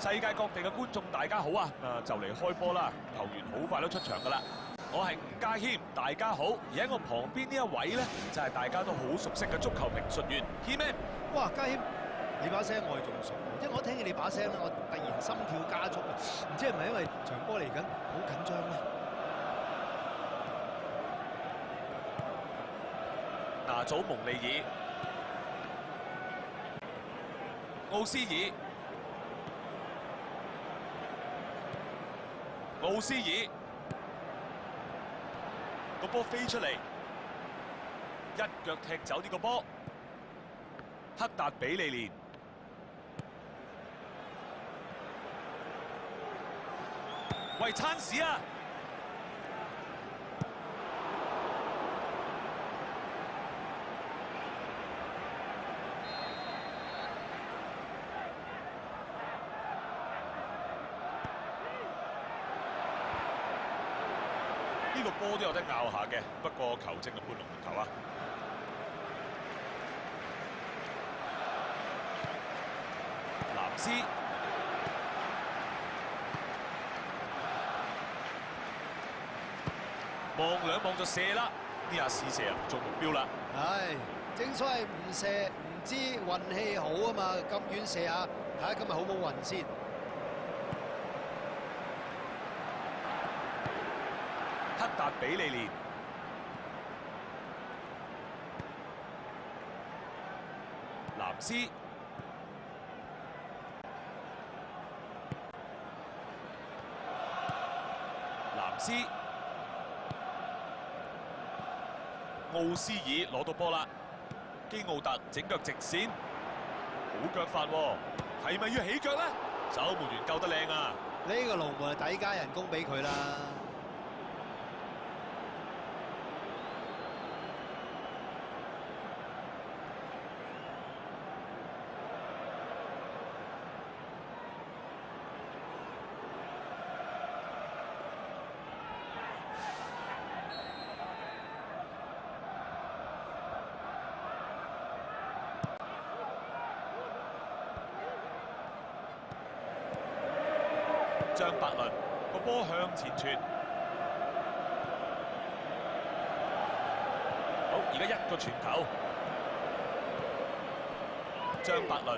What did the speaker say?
世界各地嘅觀眾大家好啊！就嚟開波啦，球員好快都出場噶啦。我係吳家謙，大家好。而喺我旁邊呢一位咧，就係大家都好熟悉嘅足球評述員 Keyman。哇，家謙，你把聲我係仲熟，因為我聽見你把聲咧，我突然心跳加速啊！唔知係咪因為場波嚟緊好緊張咧？拿祖蒙利爾、奧斯爾。奧斯爾個波飛出嚟，一腳踢走呢個波。克達比利連，喂，餐屎啊！呢個波都有得拗下嘅，不過球證嘅判龍門球啊！藍斯望兩望就射啦，呢下試射唔中目標啦。唉，正所謂唔射唔知運氣好啊嘛，咁遠射下，睇下今日好冇運先。克達比利連，藍斯，藍斯，奧斯爾攞到波啦，基奧特整腳直線，好腳法喎，係咪要起腳咧？守門員救得靚啊！呢個龍門係抵加人工俾佢啦。張伯倫個波向前傳，好，而家一個傳球，張伯倫。